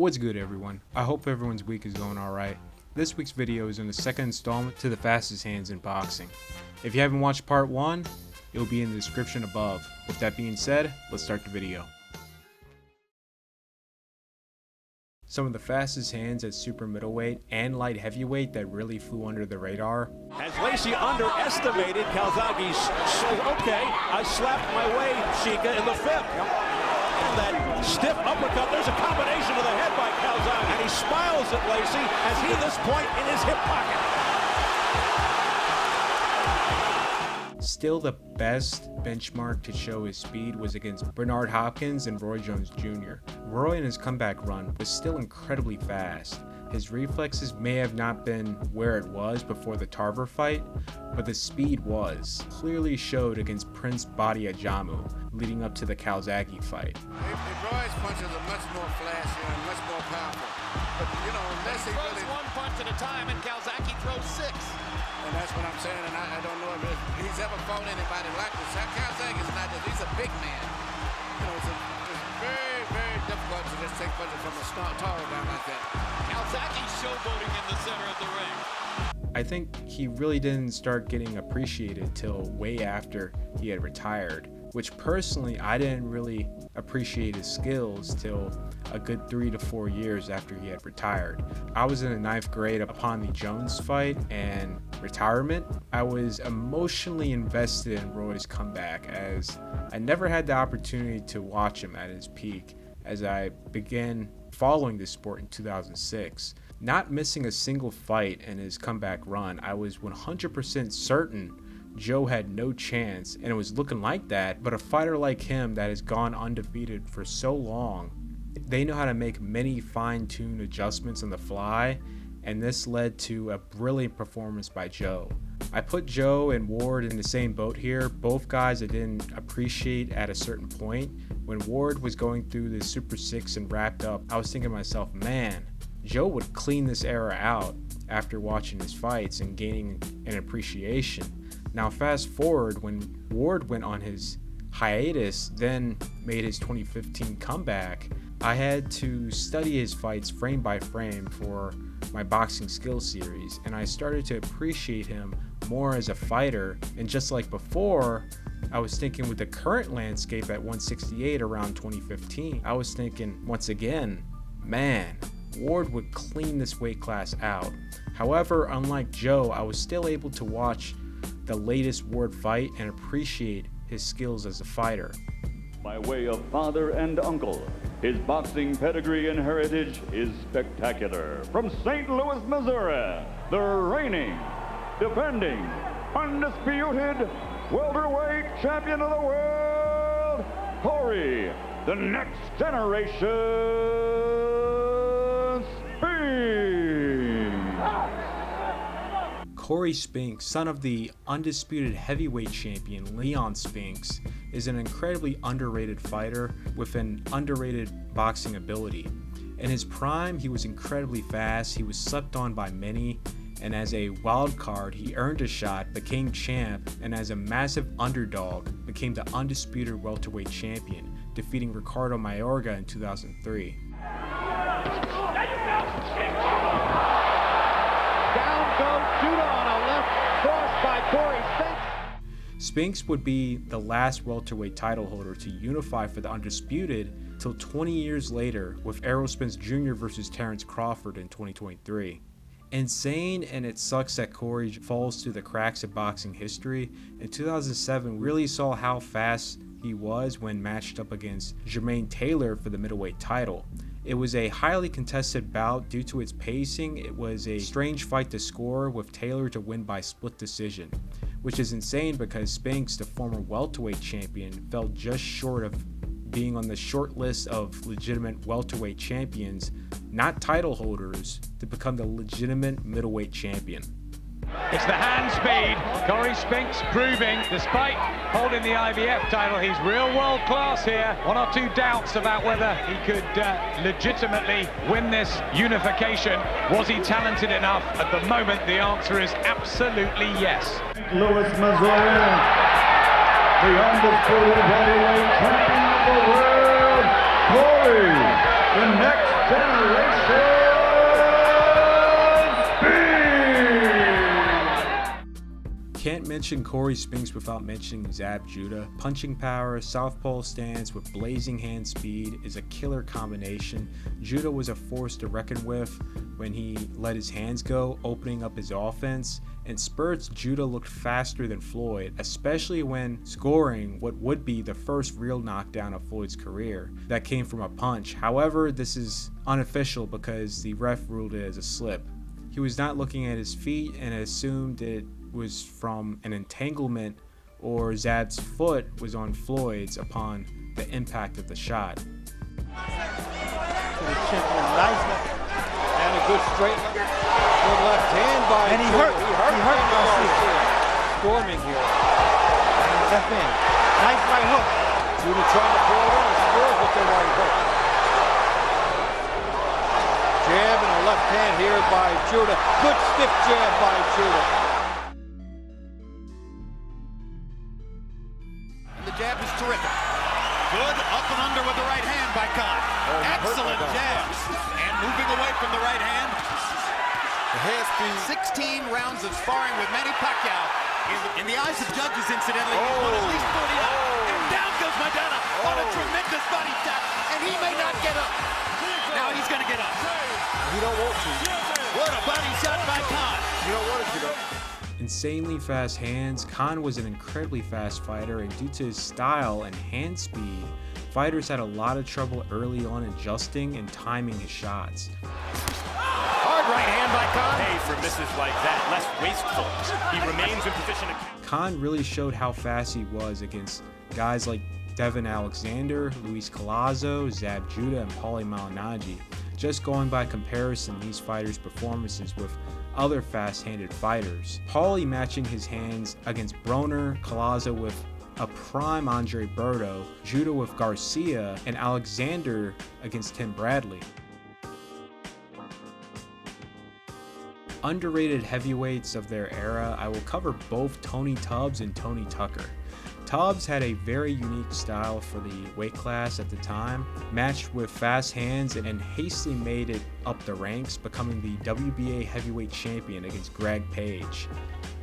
What's good, everyone? I hope everyone's week is going alright. This week's video is in the second installment to the fastest hands in boxing. If you haven't watched part 1, it will be in the description above. With that being said, let's start the video. Some of the fastest hands at super middleweight and light heavyweight that really flew under the radar. As Lacey underestimated Calzaghe's, okay, I slapped my way, Sheikah, in the fifth. And that stiff uppercut, there's a combination of the head by Calzaghe, and he smiles at Lacey as he this point in his hip pocket. Still, the best benchmark to show his speed was against Bernard Hopkins and Roy Jones Jr. Roy in his comeback run was still incredibly fast. His reflexes may have not been where it was before the Tarver fight, but the speed was. Clearly showed against Prince Badiajamu leading up to the Calzaghe fight. Roy's punches are much more flashy and much more powerful. But, unless he really... one punch at a time and Calzaghe throws 6. And that's what I'm saying, and I don't know if he's ever fought anybody like this. Calzaghe is not just, he's a big man. It's very, very difficult to just take punches from a tall down like that. Calzaghe showboating in the center of the ring. I think he really didn't start getting appreciated till way after he had retired, which personally I didn't really appreciate his skills till a good 3 to 4 years after he had retired. I was in the 9th grade upon the Jones fight and retirement. I was emotionally invested in Roy's comeback as I never had the opportunity to watch him at his peak as I began following this sport in 2006. Not missing a single fight in his comeback run, I was 100% certain Joe had no chance, and it was looking like that, but a fighter like him that has gone undefeated for so long, they know how to make many fine-tuned adjustments on the fly, and this led to a brilliant performance by Joe. I put Joe and Ward in the same boat here, both guys I didn't appreciate at a certain point. When Ward was going through the Super 6 and wrapped up, I was thinking to myself, man, Joe would clean this era out after watching his fights and gaining an appreciation. Now fast forward, when Ward went on his hiatus, then made his 2015 comeback, I had to study his fights frame by frame for my boxing skills series, and I started to appreciate him more as a fighter. And just like before, I was thinking with the current landscape at 168 around 2015, I was thinking once again, man, Ward would clean this weight class out. However, unlike Joe, I was still able to watch the latest Ward fight and appreciate his skills as a fighter. By way of father and uncle, his boxing pedigree and heritage is spectacular. From St. Louis, Missouri, the reigning, defending, undisputed welterweight champion of the world, Cory, the next generation Spinks. Cory Spinks, son of the undisputed heavyweight champion Leon Spinks, is an incredibly underrated fighter with an underrated boxing ability. In his prime, he was incredibly fast, he was slept on by many, and as a wild card, he earned a shot, became champ, and as a massive underdog, became the undisputed welterweight champion, defeating Ricardo Mayorga in 2003. Down goes Judah on a left cross by Cory Spinks. Spinks would be the last welterweight title holder to unify for the undisputed till 20 years later with Errol Spence Jr. versus Terrence Crawford in 2023. Insane, and it sucks that Cory falls through the cracks of boxing history. In 2007, we really saw how fast he was when matched up against Jermaine Taylor for the middleweight title. It was a highly contested bout due to its pacing. It was a strange fight to score, with Taylor to win by split decision, which is insane because Spinks, the former welterweight champion, fell just short of being on the short list of legitimate welterweight champions, not title holders, to become the legitimate middleweight champion. It's the hand speed. Cory Spinks proving, despite holding the IBF title, he's real world class here. 1 or 2 doubts about whether he could legitimately win this unification. Was he talented enough? At the moment, the answer is absolutely yes. Louis, Missouri, the undisputed heavyweight champion of the world, Cory, the next Generation Can't mention Cory Spinks without mentioning Zab Judah. Punching power, southpaw stance with blazing hand speed is a killer combination. Judah was a force to reckon with when he let his hands go, opening up his offense. In spurts, Judah looked faster than Floyd, especially when scoring what would be the first real knockdown of Floyd's career that came from a punch. However, this is unofficial because the ref ruled it as a slip. He was not looking at his feet and assumed it was from an entanglement or Zab's foot was on Floyd's upon the impact of the shot. To the chin, nice and a good straight good left hand by And he hurt Garcia. Storming here. Left hand. Nice right hook. Judah trying to pull it on, scores with the right hook. Jab and a left hand here by Judah. Good stiff jab by Judah. The jab is terrific. Good up and under with the right hand by Khan. Excellent jab. And moving away from the right hand. The head speed. 16 rounds of sparring with Manny Pacquiao. In the eyes of judges, incidentally, he's won at least 49. And down goes Maidana on a tremendous body tap. And he may not get up. Now he's going to get up. You don't want to. What a body shot by Khan. You don't want to get up. Insanely fast hands, Khan was an incredibly fast fighter, and due to his style and hand speed, fighters had a lot of trouble early on adjusting and timing his shots. Hard right hand by Khan. Hey, for misses like that, less wasteful. He remains in position to... Khan really showed how fast he was against guys like Devin Alexander, Luis Collazo, Zab Judah, and Paulie Malignaggi. Just going by comparison, these fighters' performances with other fast-handed fighters. Paulie matching his hands against Broner, Collazo with a prime Andre Berto, Judah with Garcia, and Alexander against Tim Bradley. Underrated heavyweights of their era, I will cover both Tony Tubbs and Tony Tucker. Tubbs had a very unique style for the weight class at the time, matched with fast hands and hastily made it up the ranks, becoming the WBA heavyweight champion against Greg Page.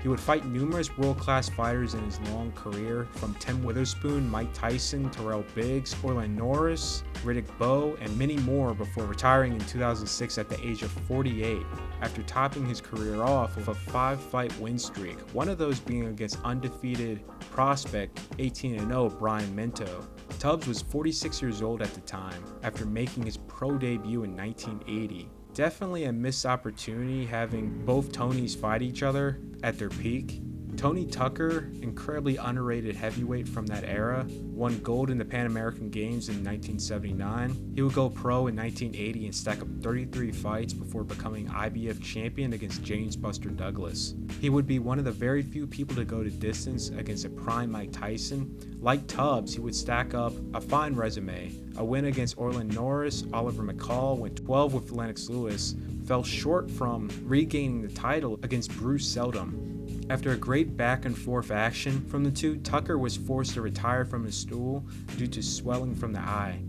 He would fight numerous world-class fighters in his long career, from Tim Witherspoon, Mike Tyson, Terrell Biggs, Orland Norris, Riddick Bowe, and many more before retiring in 2006 at the age of 48, after topping his career off with a 5-fight win streak, one of those being against undefeated prospect 18-0 Brian Minto. Tubbs was 46 years old at the time, after making his pro debut in 1980. Definitely a missed opportunity having both Tonys fight each other at their peak. Tony Tucker, incredibly underrated heavyweight from that era, won gold in the Pan American Games in 1979. He would go pro in 1980 and stack up 33 fights before becoming IBF champion against James Buster Douglas. He would be one of the very few people to go to distance against a prime Mike Tyson. Like Tubbs, he would stack up a fine resume, a win against Orland Norris, Oliver McCall, went 12 with Lennox Lewis, fell short from regaining the title against Bruce Seldom. After a great back and forth action from the two, Tucker was forced to retire from his stool due to swelling from the eye.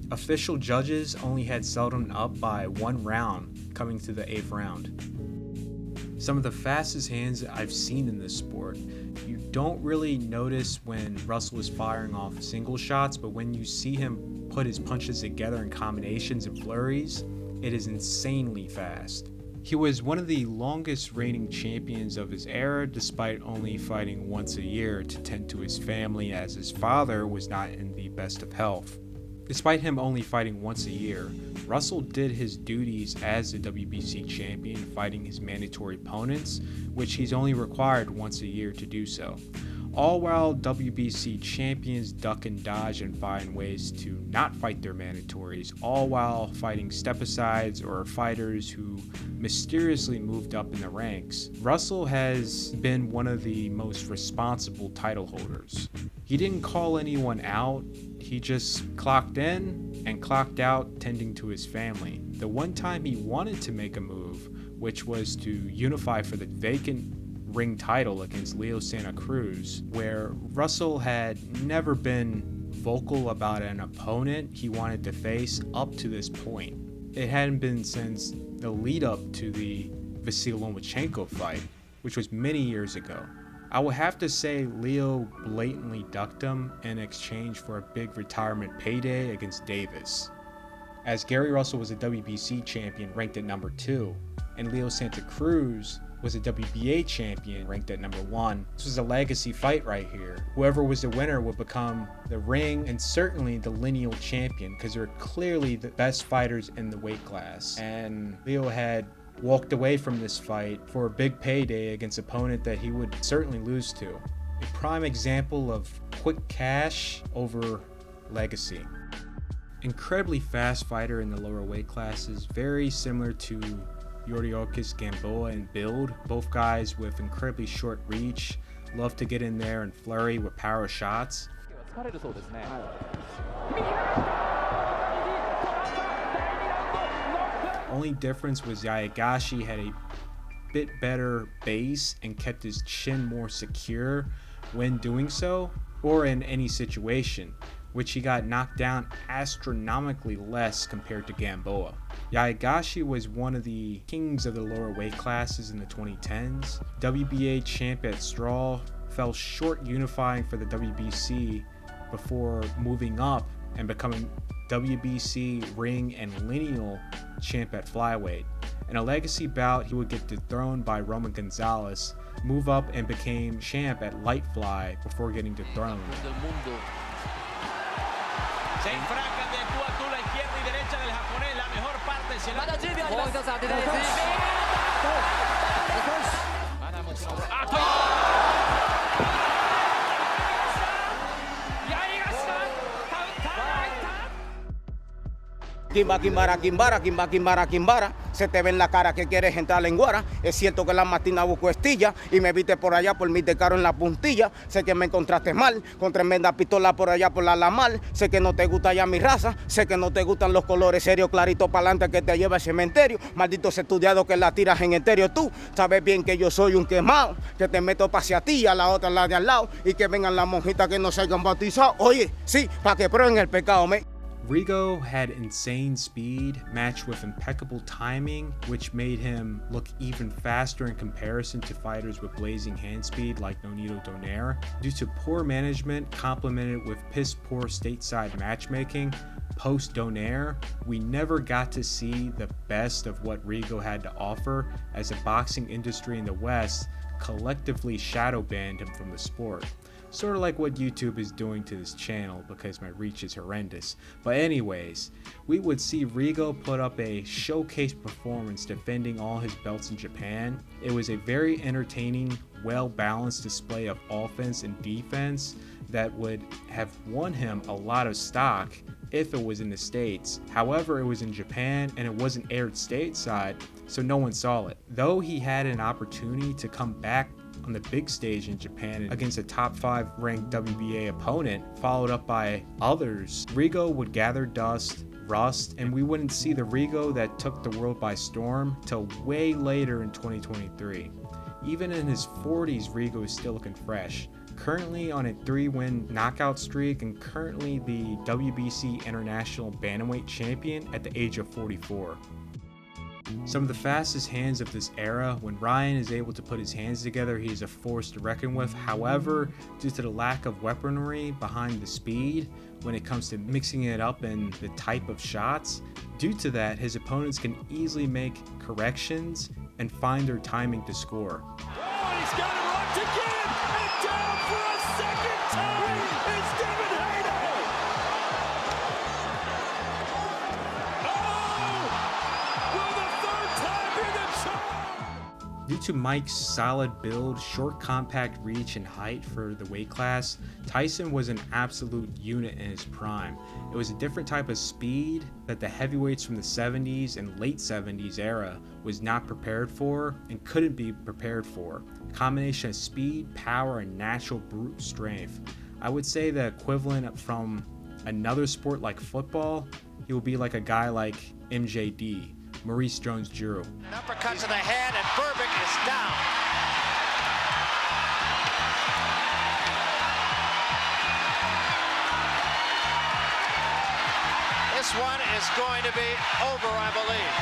Official judges only had Seldom up by 1 round, coming to the 8th round. Some of the fastest hands I've seen in this sport. You don't really notice when Russell is firing off single shots, but when you see him put his punches together in combinations and flurries, it is insanely fast. He was one of the longest reigning champions of his era, despite only fighting once a year to tend to his family, as his father was not in the best of health. Despite him only fighting once a year, Russell did his duties as the WBC champion, fighting his mandatory opponents, which he's only required once a year to do so. All while WBC champions duck and dodge and find ways to not fight their mandatories, all while fighting step-asides or fighters who mysteriously moved up in the ranks. Russell has been one of the most responsible title holders. He didn't call anyone out, he just clocked in and clocked out tending to his family. The one time he wanted to make a move, which was to unify for the vacant ring title against Leo Santa Cruz, where Russell had never been vocal about an opponent he wanted to face up to this point. it hadn't been since the lead up to the Vasily Lomachenko fight, which was many years ago. I would have to say Leo blatantly ducked him in exchange for a big retirement payday against Davis, as Gary Russell was a WBC champion ranked at number 2, and Leo Santa Cruz was a WBA champion ranked at number 1. This was a legacy fight right here. Whoever was the winner would become the ring and certainly the lineal champion, because they're clearly the best fighters in the weight class. And Leo had walked away from this fight for a big payday against an opponent that he would certainly lose to. A prime example of quick cash over legacy. Incredibly fast fighter in the lower weight classes, very similar to Yuriorkis Gamboa in build. Both guys with incredibly short reach, love to get in there and flurry with power shots. Only difference was Yaegashi had a bit better base and kept his chin more secure when doing so, or in any situation, which he got knocked down astronomically less compared to Gamboa. Yaegashi was one of the kings of the lower weight classes in the 2010s. WBA champ at straw, fell short unifying for the WBC before moving up and becoming WBC ring and lineal champ at flyweight. In a legacy bout, he would get dethroned by Roman Gonzalez, move up and became champ at light fly before getting dethroned. Se enfrascan de tú a tú la izquierda y derecha del japonés, la mejor parte se la... Quimbara, se te ve en la cara que quieres entrar en guara. Es cierto que la matina busco estilla y me viste por allá por mi decaro en la puntilla. Sé que me encontraste mal, con tremenda pistola por allá por la Lamar. Sé que no te gusta ya mi raza, sé que no te gustan los colores serios, clarito para adelante que te lleva al cementerio. Malditos estudiados que la tiras en etéreo. Tú sabes bien que yo soy un quemado, que te meto hacia ti, a la otra la de al lado, y que vengan las monjitas que no se hayan bautizado. Oye, sí, para que prueben el pecado, me. Rigo had insane speed matched with impeccable timing, which made him look even faster in comparison to fighters with blazing hand speed like Nonito Donaire. Due to poor management complemented with piss-poor stateside matchmaking, post-Donaire, we never got to see the best of what Rigo had to offer, as the boxing industry in the West collectively shadow banned him from the sport. Sort of like what YouTube is doing to this channel because my reach is horrendous. But anyways, we would see Rigo put up a showcase performance defending all his belts in Japan. It was a very entertaining, well-balanced display of offense and defense that would have won him a lot of stock if it was in the States. However, it was in Japan and it wasn't aired stateside, so no one saw it. Though he had an opportunity to come back on the big stage in Japan against a top 5 ranked WBA opponent, followed up by others, Rigo would gather dust, rust, and we wouldn't see the Rigo that took the world by storm till way later in 2023. Even in his 40s, Rigo is still looking fresh. Currently on a 3-win knockout streak and currently the WBC International Bantamweight Champion at the age of 44. Some of the fastest hands of this era. When Ryan is able to put his hands together, he is a force to reckon with. However, due to the lack of weaponry behind the speed, when it comes to mixing it up in the type of shots, due to that, his opponents can easily make corrections and find their timing to score. Oh, he's got it locked again, and down for a second time is David Hayden. Oh, will the third time be the charm? Due to Mike's solid build, short compact reach, and height for the weight class, Tyson was an absolute unit in his prime. It was a different type of speed that the heavyweights from the 70s and late 70s era was not prepared for and couldn't be prepared for. A combination of speed, power, and natural brute strength. I would say the equivalent from another sport like football, he will be like a guy like MJD, Maurice Jones-Drew. An uppercut to the head, and Burbick is down. This one is going to be over, I believe.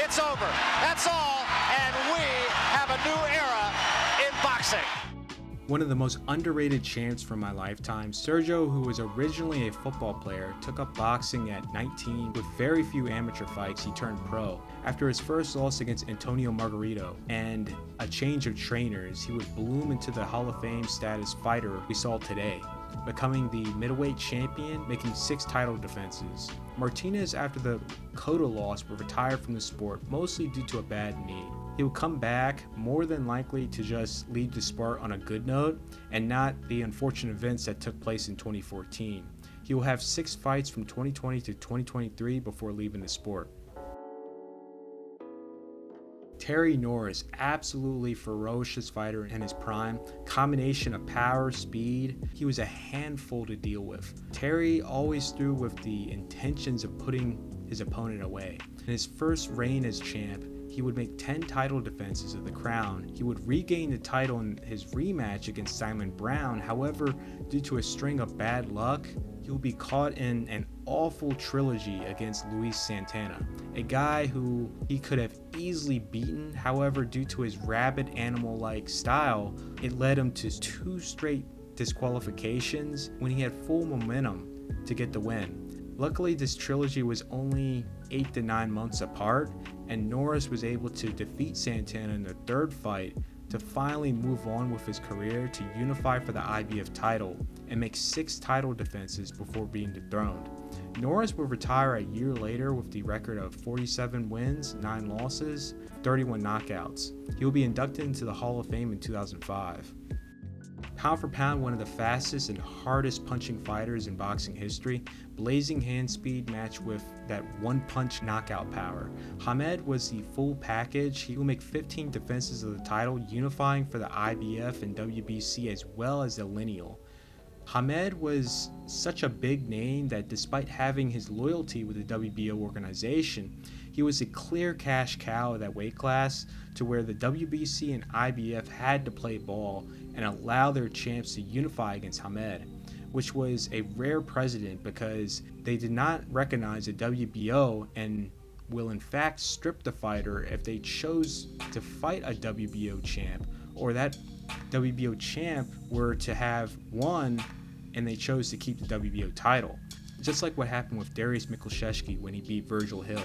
It's over. That's all, and we have a new era in boxing. One of the most underrated champs from my lifetime, Sergio, who was originally a football player, took up boxing at 19. With very few amateur fights, he turned pro. After his first loss against Antonio Margarito and a change of trainers, he would bloom into the Hall of Fame status fighter we saw today, becoming the middleweight champion, making 6 title defenses. Martinez, after the Cotto loss, would retire from the sport, mostly due to a bad knee. He would come back, more than likely to just leave the sport on a good note, and not the unfortunate events that took place in 2014. He will have 6 fights from 2020 to 2023 before leaving the sport. Terry Norris, absolutely ferocious fighter in his prime, combination of power, speed. He was a handful to deal with. Terry always threw with the intentions of putting his opponent away. In his first reign as champ, he would make 10 title defenses of the crown. He would regain the title in his rematch against Simon Brown. However, due to a string of bad luck, he will be caught in an awful trilogy against Luis Santana, a guy who he could have easily beaten. However, due to his rabid animal-like style, it led him to 2 straight disqualifications when he had full momentum to get the win. Luckily, this trilogy was only 8 to 9 months apart, and Norris was able to defeat Santana in the 3rd fight to finally move on with his career to unify for the IBF title and make 6 title defenses before being dethroned. Norris would retire a year later with the record of 47 wins, 9 losses, 31 knockouts. He will be inducted into the Hall of Fame in 2005. Pound for pound, one of the fastest and hardest punching fighters in boxing history, blazing hand speed matched with that one-punch knockout power. Hamed was the full package. He will make 15 defenses of the title, unifying for the IBF and WBC as well as the lineal. Hamed was such a big name that despite having his loyalty with the WBO organization, he was a clear cash cow of that weight class, to where the WBC and IBF had to play ball and allow their champs to unify against Hamed, which was a rare precedent because they did not recognize the WBO and will in fact strip the fighter if they chose to fight a WBO champ, or that WBO champ were to have won and they chose to keep the WBO title, just like what happened with Darius Mikuszewski when he beat Virgil Hill.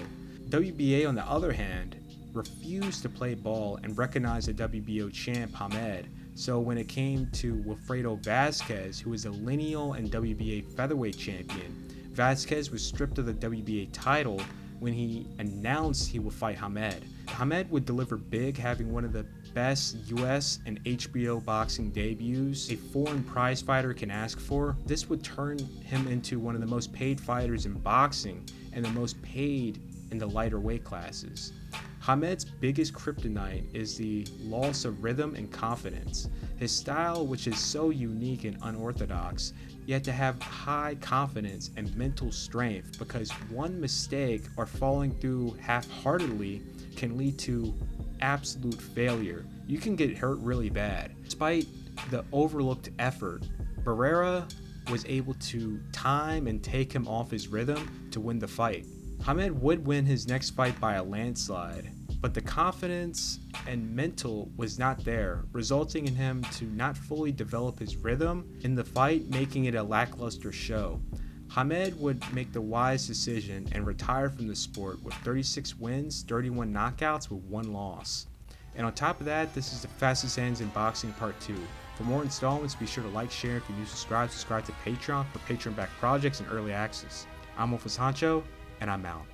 WBA, on the other hand, refused to play ball and recognize the WBO champ Hamed. So when it came to Wilfredo Vazquez, who was a lineal and WBA featherweight champion, Vazquez was stripped of the WBA title when he announced he would fight Hamed. Hamed would deliver big, having one of the best US and HBO boxing debuts a foreign prize fighter can ask for. This would turn him into one of the most paid fighters in boxing and the most paid in the lighter weight classes. Hamed's biggest kryptonite is the loss of rhythm and confidence. His style, which is so unique and unorthodox, yet to have high confidence and mental strength, because one mistake or falling through half-heartedly can lead to absolute failure. You can get hurt really bad. Despite the overlooked effort, Barrera was able to time and take him off his rhythm to win the fight. Hamed would win his next fight by a landslide, but the confidence and mental was not there, resulting in him to not fully develop his rhythm in the fight, making it a lackluster show. Hamed would make the wise decision and retire from the sport with 36 wins, 31 knockouts with 1 loss. And on top of that, this is the fastest hands in boxing part 2. For more installments, be sure to like, share, if you're new, subscribe to Patreon for Patreon-backed projects and early access. I'm Wolfus Honcho, and I'm out.